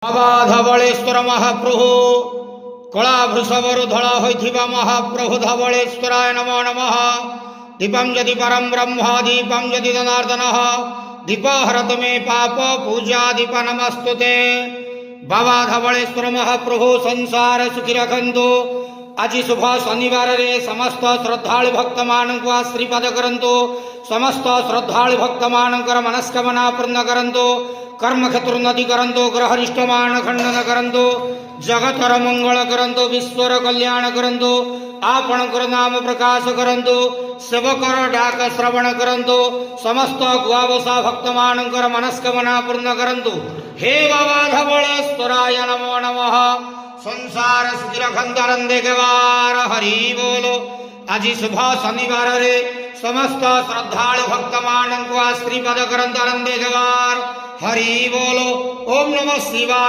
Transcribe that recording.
बाबा धवलेश्वर महाप्रभु कला वृषभरु धड़ा होइथिबा महाप्रभु धवलेश्वराय नमो नमः। दीपं यदि परम ब्रह्म दीपं यदि जनार्दनः दीपहरतु मे पाप पूजा दीप नमस्तुते। बाबा धवलेश्वर महाप्रभु संसार सुखी रखंतु। आज शुभ शनिवार रे समस्त श्रद्धालु भक्त मानक आशीर्वाद करंतु। समस्त श्रद्धालु भक्त मानकर मनस्कामना पूर्ण करंतु। कर्म क्षेत्र उन्नति करंतु। ग्रहरिष्ट मान खंडन करंतु। जगतर मंगल करंतु। विश्वर कल्याण करंतु। आपणकर नाम प्रकाश करंतु। सेवकर डाक श्रवण करंतु। समस्त गुआवसा भक्त मानकर मनस्कामना पूर्ण करंतु। हे बाबा धवलेश्वराय नमो नमः। संसार सुखी रखंतु आनंदे के वार हरि बोलो। आज शुभ शनिवार रे समस्त श्रद्धालु भक्त मानक आशीर्वाद करंतु आनंदे के वार हरि बोलो। ओम नमः शिवाय।